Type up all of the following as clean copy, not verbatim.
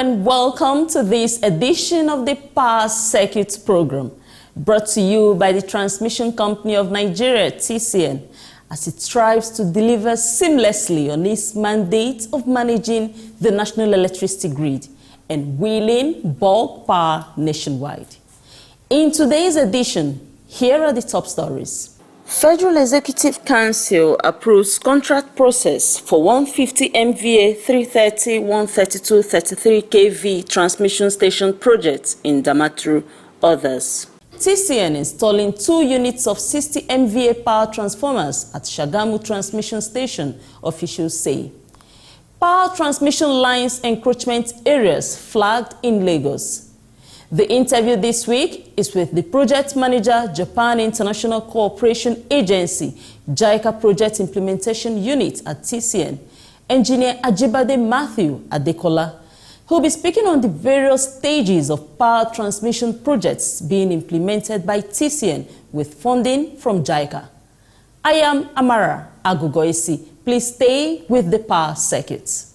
and welcome to this edition of the Power Circuit program, brought to you by the Transmission Company of Nigeria, TCN, as it strives to deliver seamlessly on its mandate of managing the national electricity grid and wheeling bulk power nationwide. In today's edition, here are the top stories. Federal Executive Council approves contract process for 150 MVA 330, 132, 33 kV transmission station project in Damaturu. Others. TCN installing 2 units of 60 MVA power transformers at Shagamu Transmission Station, officials say. Power transmission lines encroachment areas flagged in Lagos. The interview this week is with the project manager, Japan International Cooperation Agency, JICA Project Implementation Unit at TCN, Engineer Ajibade Matthew Adekola, who will be speaking on the various stages of power transmission projects being implemented by TCN with funding from JICA. I am Amara Agugoisi. Please stay with the Power Circuit.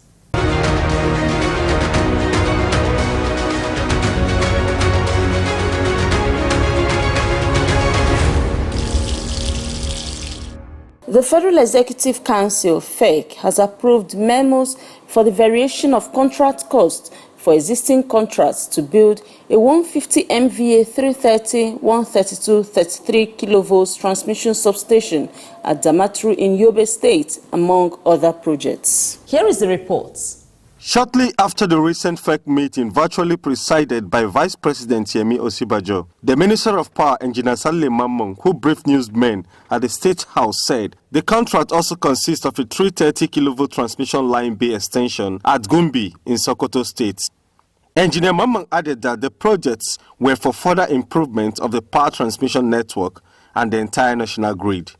The Federal Executive Council, FEC, has approved memos for the variation of contract costs for existing contracts to build a 150 MVA 330, 132, 33 kilovolts transmission substation at Damaturu in Yobe State, among other projects. Here is the report. Shortly after the recent FEC meeting, virtually presided by Vice President Yemi Osibajo, the Minister of Power, Engineer Saleh Mamman, who briefed newsmen at the State House, said the contract also consists of a 330 kilovolt transmission line bay extension at Gumbi in Sokoto State. Engineer Mamman added that the projects were for further improvement of the power transmission network and the entire national grid.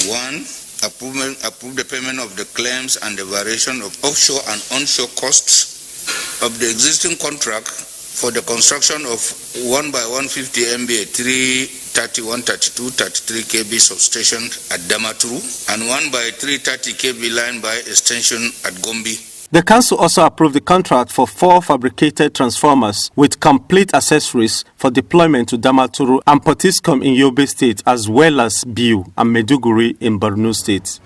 1. Approve the payment of the claims and the variation of offshore and onshore costs of the existing contract for the construction of 1 by 150 MVA 330, 132, 33 kV substation at Damaturu and 1 by 330 kV line by extension at Gombe. The council also approved the contract for 4 fabricated transformers with complete accessories for deployment to Damaturu and Potiskum in Yobe State, as well as Biu and Meduguri in Borno State.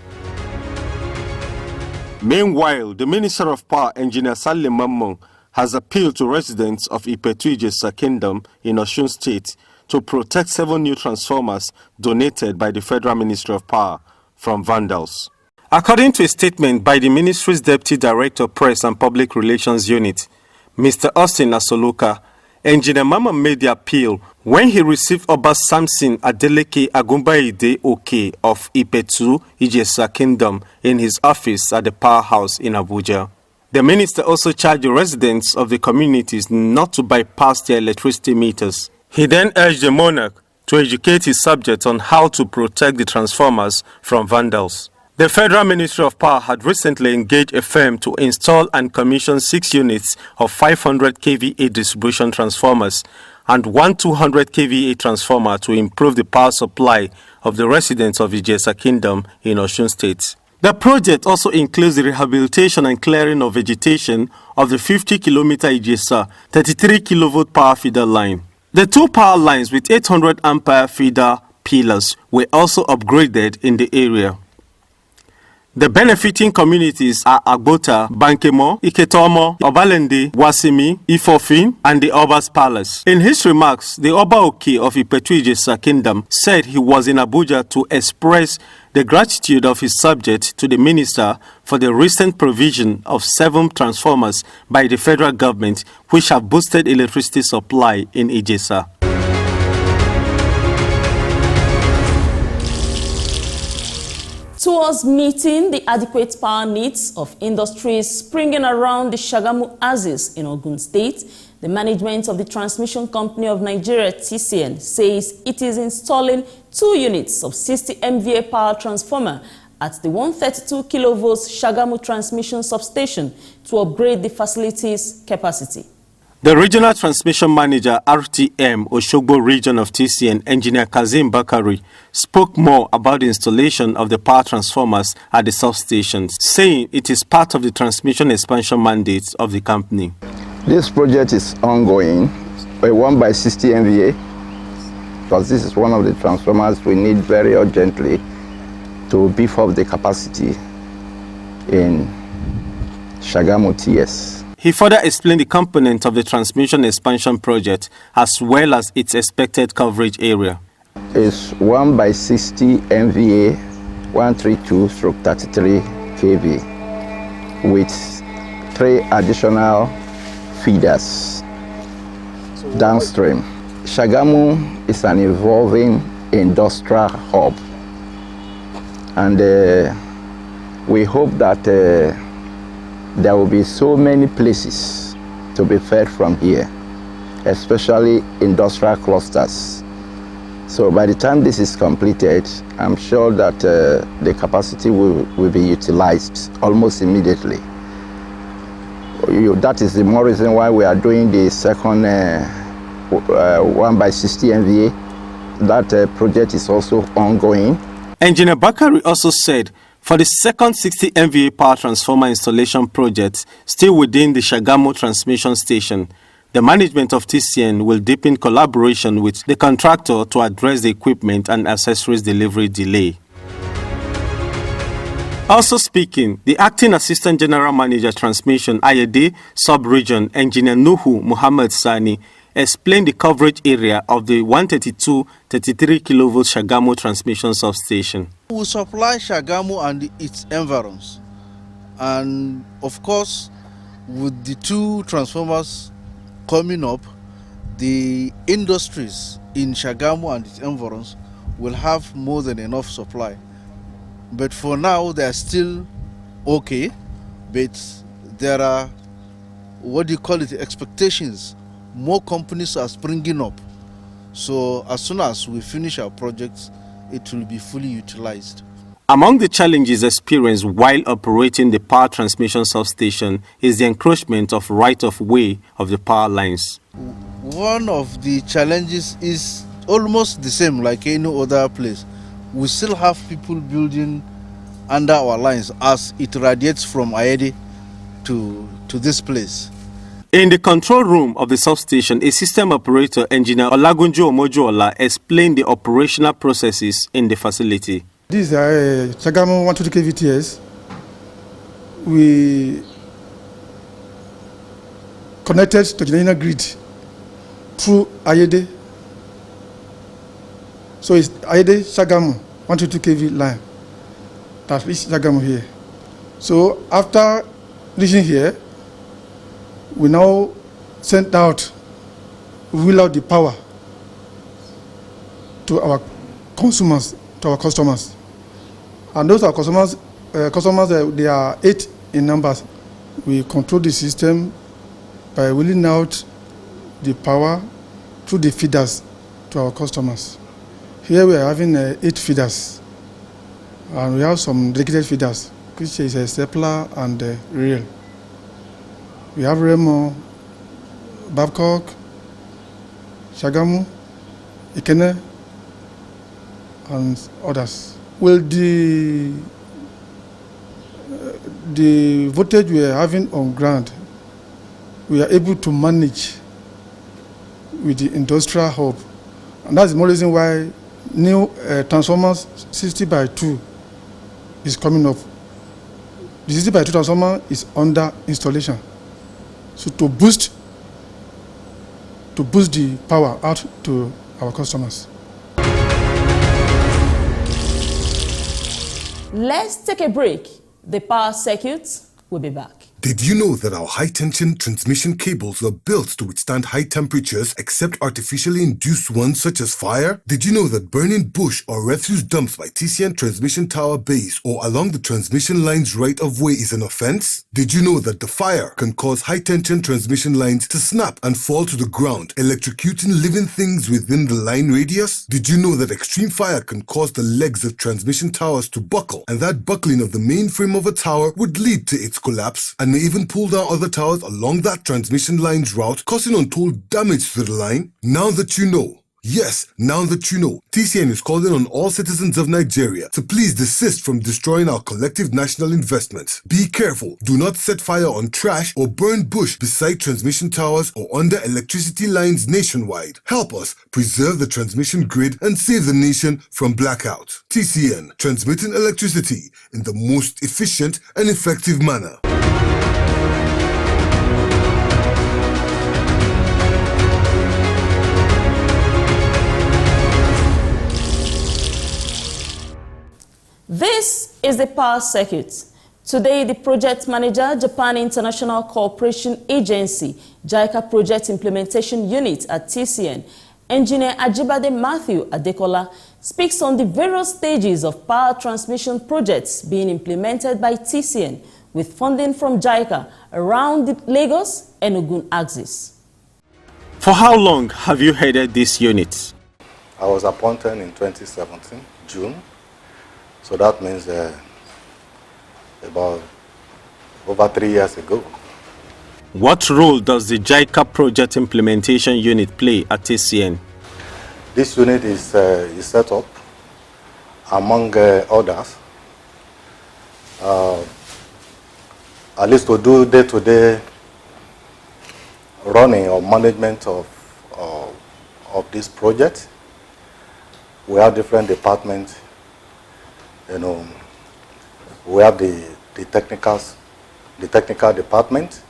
Meanwhile, the Minister of Power, Engineer Saleh Mamman, has appealed to residents of Ipetu-Ijesa Kingdom in Osun State to protect 7 new transformers donated by the Federal Ministry of Power from vandals. According to a statement by the Ministry's Deputy Director, Press and Public Relations Unit, Mr. Austin Asoluka, Engineer Mamman made the appeal when he received Oba Samson Adeleke Agumbaide Oke of Ipetu, Ijesa Kingdom in his office at the Powerhouse in Abuja. The minister also charged the residents of the communities not to bypass their electricity meters. He then urged the monarch to educate his subjects on how to protect the transformers from vandals. The Federal Ministry of Power had recently engaged a firm to install and commission 6 units of 500 kVA distribution transformers and 1 200 kVA transformer to improve the power supply of the residents of Ijesa Kingdom in Osun State. The project also includes the rehabilitation and clearing of vegetation of the 50-kilometer Ijesa 33 kilovolt power feeder line. The 2 power lines with 800 ampere feeder pillars were also upgraded in the area. The benefiting communities are Agbota, Bankemo, Iketomo, Obalende, Wasimi, Ifofin, and the Oba's Palace. In his remarks, the Oba Oki of Ipetu-Ijesa Kingdom said he was in Abuja to express the gratitude of his subject to the minister for the recent provision of 7 transformers by the federal government, which have boosted electricity supply in Ijesa. Towards meeting the adequate power needs of industries springing around the Shagamu axis in Ogun State, the management of the Transmission Company of Nigeria, TCN, says it is installing 2 units of 60 MVA power transformer at the 132 kilovolts Shagamu transmission substation to upgrade the facility's capacity. The Regional Transmission Manager, RTM, Oshogbo Region of TCN, Engineer Kazim Bakari, spoke more about the installation of the power transformers at the substations, saying it is part of the transmission expansion mandates of the company. This project is ongoing, a 1/60 MVA, because this is one of the transformers we need very urgently to beef up the capacity in Shagamu TS. He further explained the component of the transmission expansion project as well as its expected coverage area. It's 1/60 MVA 132/33 kV with 3 additional feeders downstream. Shagamu is an evolving industrial hub, and we hope that there will be so many places to be fed from here, especially industrial clusters. So by the time this is completed, I'm sure that the capacity will be utilized almost immediately. That is the more reason why we are doing the second 1/60 MVA. That project is also ongoing. Engineer Bakari also said for the second 60 MVA power transformer installation project still within the Shagamu transmission station, the management of TCN will deepen collaboration with the contractor to address the equipment and accessories delivery delay. Also speaking, the Acting Assistant General Manager Transmission Ayede Sub-Region, Engineer Nuhu Muhammad Sani, explained the coverage area of the 132-33 kV Shagamu transmission substation. We supply Shagamu and its environs, and of course with the 2 transformers coming up, the industries in Shagamu and its environs will have more than enough supply. But for now they are still okay, but there are, expectations. More companies are springing up, so as soon as we finish our projects, it will be fully utilized. Among the challenges experienced while operating the power transmission substation is the encroachment of right-of-way of the power lines. One of the challenges is almost the same like any other place. We still have people building under our lines as it radiates from Ayede to this place. In the control room of the substation, a system operator, Engineer Olagunjo Omojuola, explained the operational processes in the facility. This is Shagamu 120 kVTS. We connected to the linear grid through Ayede. So it's Ayede Shagamu 122 kV line that reached Shagamu here. So after reaching here, we now wheel out the power to our consumers, to our customers. And those are customers, they are 8 in numbers. We control the system by wheeling out the power through the feeders to our customers. Here we are having 8 feeders, and we have some dedicated feeders, which is a stapler and a rail. We have Remo, Babcock, Shagamu, Ikene, and others. Well, the voltage we are having on ground, we are able to manage with the industrial hub, and that's the more reason why new transformers 60/2 is coming up. The 60/2 transformer is under installation, so to boost the power out to our customers. Let's take a break. The power circuits will be back. Did you know that our high-tension transmission cables were built to withstand high temperatures except artificially induced ones such as fire? Did you know that burning bush or refuse dumps by TCN transmission tower base or along the transmission line's right-of-way is an offense? Did you know that the fire can cause high-tension transmission lines to snap and fall to the ground, electrocuting living things within the line radius? Did you know that extreme fire can cause the legs of transmission towers to buckle, and that buckling of the main frame of a tower would lead to its collapse and may even pull down other towers along that transmission line's route, causing untold damage to the line? Now that you know, Yes, now that you know, TCN is calling on all citizens of Nigeria to please desist from destroying our collective national investments. Be careful. Do not set fire on trash or burn bush beside transmission towers or under electricity lines nationwide. Help us preserve the transmission grid and save the nation from blackout. TCN, transmitting electricity in the most efficient and effective manner. This is the power circuit. Today, the project manager, Japan International Cooperation Agency, JICA Project Implementation Unit at TCN, Engineer Ajibade Matthew Adekola, speaks on the various stages of power transmission projects being implemented by TCN with funding from JICA around the Lagos and Ogun axis. For how long have you headed this unit? I was appointed in 2017, June. So that means about over 3 years ago. What role does the JICA Project Implementation Unit play at TCN? This unit is set up, among others, at least to do day-to-day running or management of this project. We have different departments. You know, we have the technical department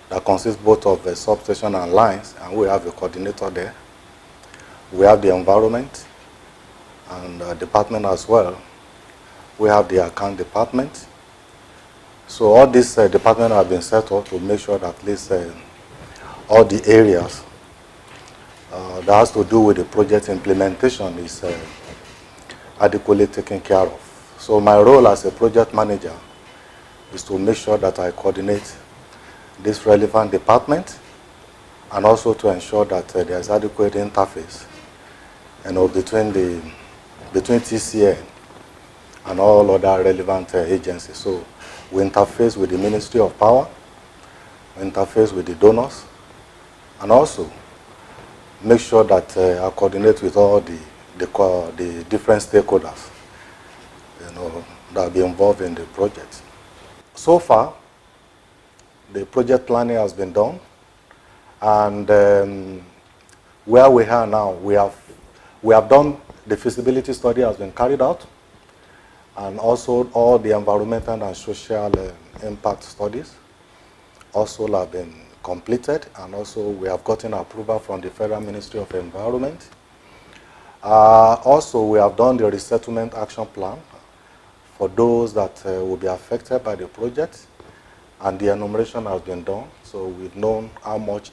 that consists both of the substation and lines, and we have a coordinator there. We have the environment and department as well. We have the account department. So all these departments have been set up to make sure that at least all the areas that has to do with the project implementation is adequately taken care of. So my role as a project manager is to make sure that I coordinate this relevant department and also to ensure that there's adequate interface, you know, between TCN and all other relevant agencies. So we interface with the Ministry of Power, we interface with the donors, and also make sure that I coordinate with all the different stakeholders, you know, that will be involved in the project. So far, the project planning has been done, and where we are now, we have done the feasibility study has been carried out, and also all the environmental and social impact studies also have been completed, and also we have gotten approval from the Federal Ministry of Environment. Also, we have done the resettlement action plan for those that will be affected by the project, and the enumeration has been done. So we've known how much,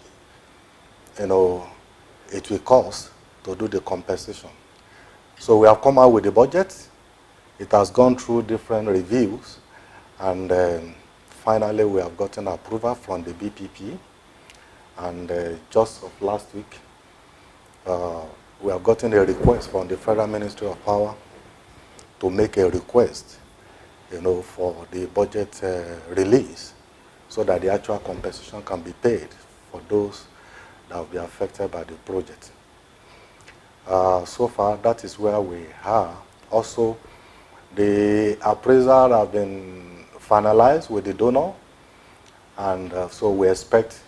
you know, it will cost to do the compensation. So we have come out with the budget. It has gone through different reviews, and finally we have gotten approval from the BPP. And just of last week, we have gotten a request from the Federal Ministry of Power to make a request, you know, for the budget release, so that the actual compensation can be paid for those that will be affected by the project. So far, that is where we are. Also, the appraisal have been finalized with the donor, and so we expect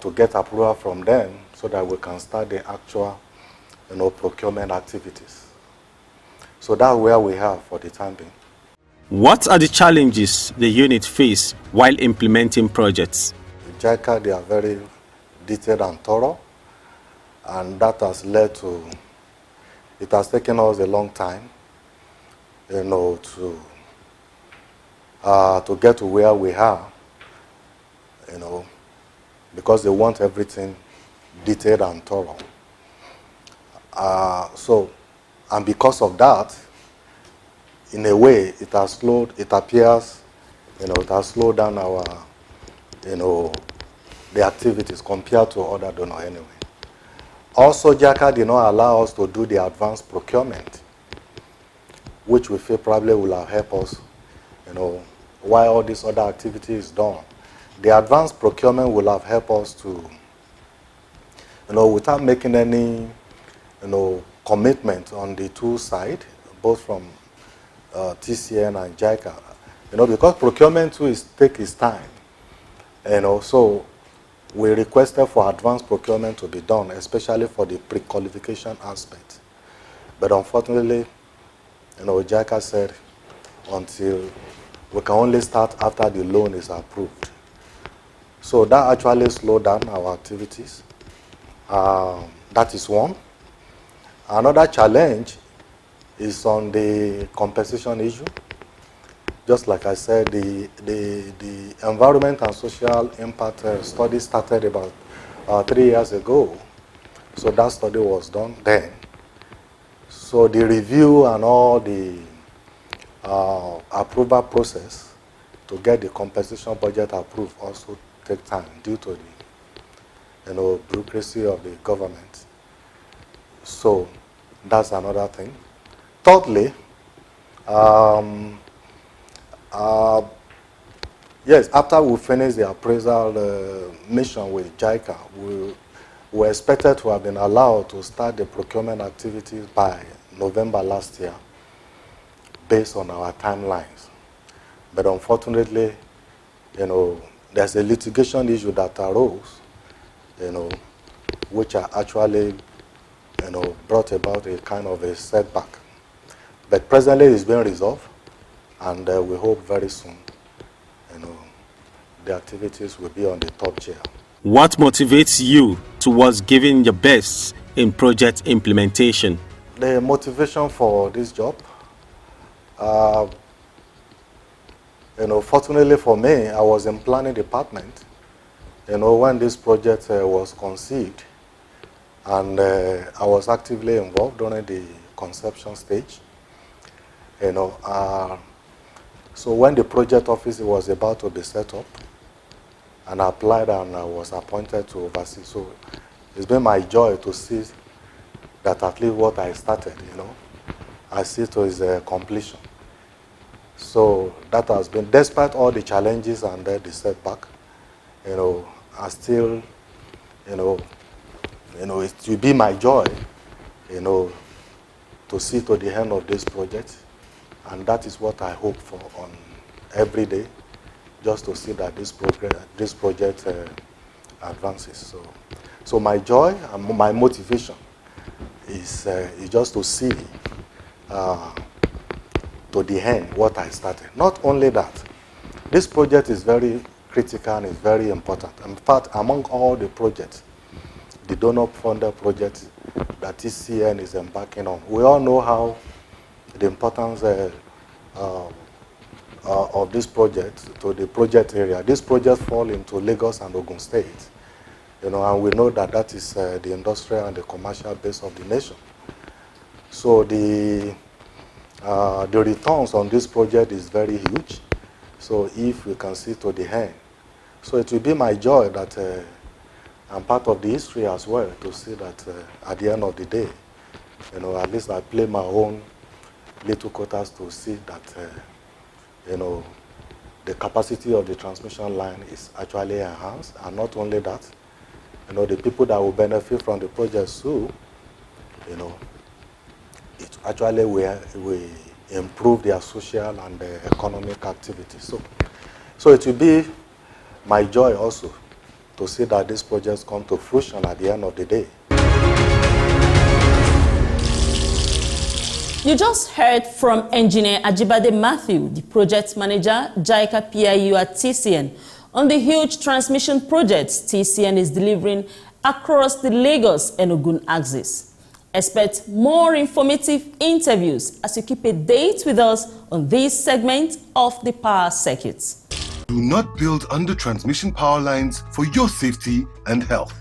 to get approval from them so that we can start the actual, you know, procurement activities. So that's where we are for the time being. What are the challenges the unit face while implementing projects? The JICA, they are very detailed and thorough, and that has led to, it has taken us a long time, you know, to get to where we are, you know, because they want everything detailed and thorough. And because of that, in a way, it has slowed, it appears, you know, it has slowed down our, you know, the activities compared to other donors anyway. Also, JICA did not allow us to do the advanced procurement, which we feel probably will have helped us, you know, while all this other activity is done. The advanced procurement will have helped us to, you know, without making any commitment on the two sides, both from TCN and JICA. Because procurement too take its time. So we requested for advanced procurement to be done, especially for the pre-qualification aspect. But unfortunately, JICA said until we can only start after the loan is approved. So that actually slowed down our activities. That is one. Another challenge is on the compensation issue. Just like I said, the environment and social impact study started about 3 years ago. So that study was done then. So the review and all the approval process to get the compensation budget approved also take time due to the bureaucracy of the government. So that's another thing. Thirdly, yes, after we finished the appraisal mission with JICA, we were expected to have been allowed to start the procurement activities by November last year, based on our timelines. But unfortunately, there's a litigation issue that arose, which are actually, brought about a kind of a setback. But presently it's being resolved, and we hope very soon, the activities will be on the top tier. What motivates you towards giving your best in project implementation? The motivation for this job, fortunately for me, I was in planning department, when this project was conceived, and I was actively involved during the conception stage. So when the project office was about to be set up, and I applied and I was appointed to oversee. So it's been my joy to see that at least what I started, I see to its completion. So that has been, despite all the challenges and the setback, I still, it will be my joy, to see to the end of this project. And that is what I hope for on every day, just to see that this project advances. So my joy and my motivation is just to see to the end what I started. Not only that, this project is very critical and is very important. In fact, among all the projects, the donor-funded projects that TCN is embarking on, we all know how the importance of this project to the project area. This project falls into Lagos and Ogun State, and we know that that is the industrial and the commercial base of the nation. So the returns on this project is very huge. So if we can see to the end, so it will be my joy that I'm part of the history as well, to see that at the end of the day, at least I play my own little quotas to see that, the capacity of the transmission line is actually enhanced. And not only that, the people that will benefit from the project too, it actually will improve their social and economic activities. So it will be my joy also to see that these projects come to fruition at the end of the day. You just heard from Engineer Ajibade Matthew, the project manager, JICA PIU at TCN, on the huge transmission projects TCN is delivering across the Lagos and Ogun axis. Expect more informative interviews as you keep a date with us on this segment of the Power Circuits. Do not build under transmission power lines for your safety and health.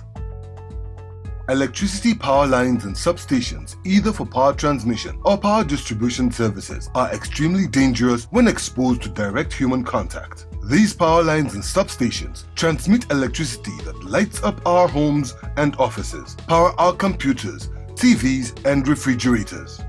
Electricity power lines and substations, either for power transmission or power distribution services, are extremely dangerous when exposed to direct human contact. These power lines and substations transmit electricity that lights up our homes and offices, power our computers, TVs, and refrigerators.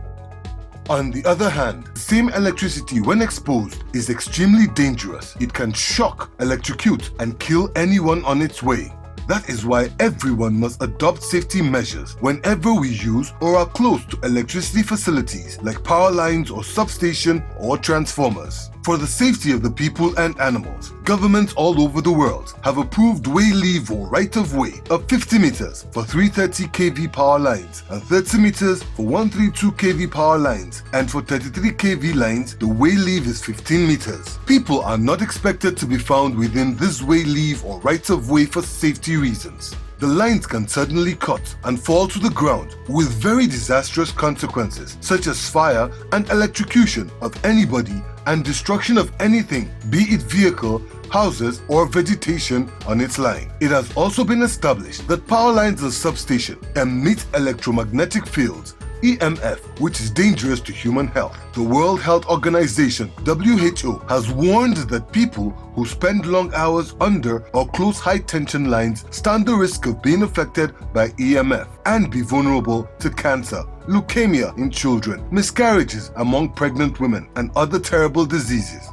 On the other hand, the same electricity when exposed is extremely dangerous. It can shock, electrocute, and kill anyone on its way. That is why everyone must adopt safety measures whenever we use or are close to electricity facilities like power lines or substation or transformers. For the safety of the people and animals, governments all over the world have approved way leave or right-of-way of 50 meters for 330 kV power lines and 30 meters for 132 kV power lines, and for 33 kV lines, the way leave is 15 meters. People are not expected to be found within this way leave or right-of-way for safety reasons. The lines can suddenly cut and fall to the ground with very disastrous consequences such as fire and electrocution of anybody and destruction of anything, be it vehicle, houses or vegetation on its line. It has also been established that power lines and substation emit electromagnetic fields, EMF, which is dangerous to human health. The World Health Organization, WHO, has warned that people who spend long hours under or close high-tension lines stand the risk of being affected by EMF and be vulnerable to cancer, leukemia in children, miscarriages among pregnant women, and other terrible diseases.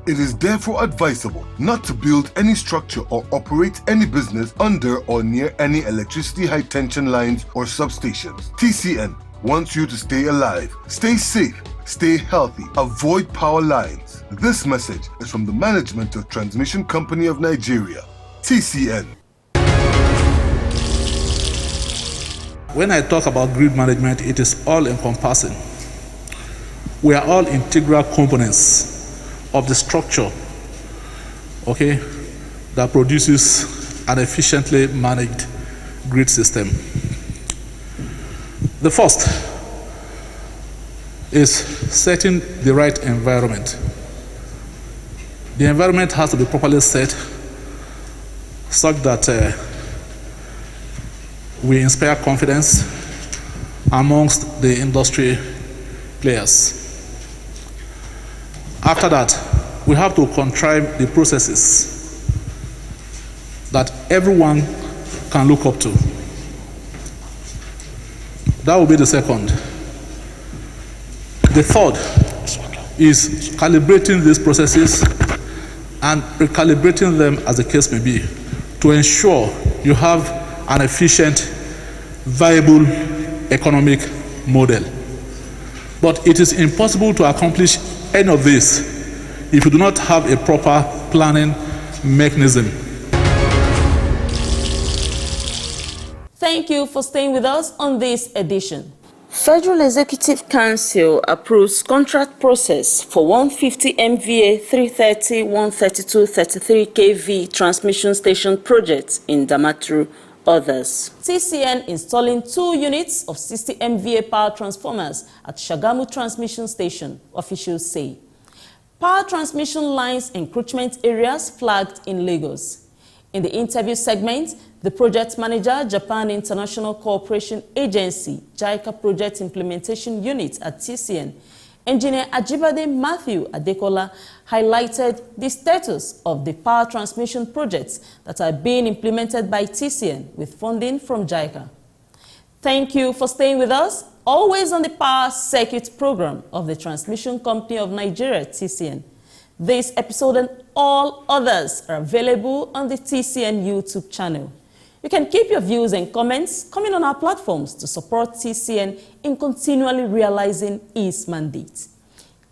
It is therefore advisable not to build any structure or operate any business under or near any electricity high-tension lines or substations. TCN wants you to stay alive, stay safe, stay healthy, avoid power lines. This message is from the management of Transmission Company of Nigeria, TCN. When I talk about grid management, it is all-encompassing. We are all integral components of the structure, okay, that produces an efficiently managed grid system. The first is setting the right environment. The environment has to be properly set such that we inspire confidence amongst the industry players. After that, we have to contrive the processes that everyone can look up to. That will be the second. The third is calibrating these processes and recalibrating them as the case may be to ensure you have an efficient, viable economic model. But it is impossible to accomplish any of this if you do not have a proper planning mechanism. Thank you for staying with us on this edition. Federal Executive Council approves contract process for 150 MVA 330, 132, 33 kV transmission station project in Damaturu, others. TCN installing 2 units of 60 MVA power transformers at Shagamu Transmission Station, officials say. Power transmission lines encroachment areas flagged in Lagos. In the interview segment, the project manager, Japan International Cooperation Agency, JICA Project Implementation Unit at TCN, Engineer Ajibade Matthew Adekola, highlighted the status of the power transmission projects that are being implemented by TCN with funding from JICA. Thank you for staying with us, always on the Power Circuit program of the Transmission Company of Nigeria, TCN. This episode and all others are available on the TCN YouTube channel. You can keep your views and comments coming on our platforms to support TCN in continually realizing its mandate.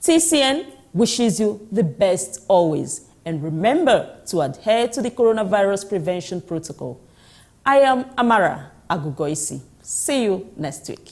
TCN wishes you the best always, and remember to adhere to the coronavirus prevention protocol. I am Amara Agugoisi. See you next week.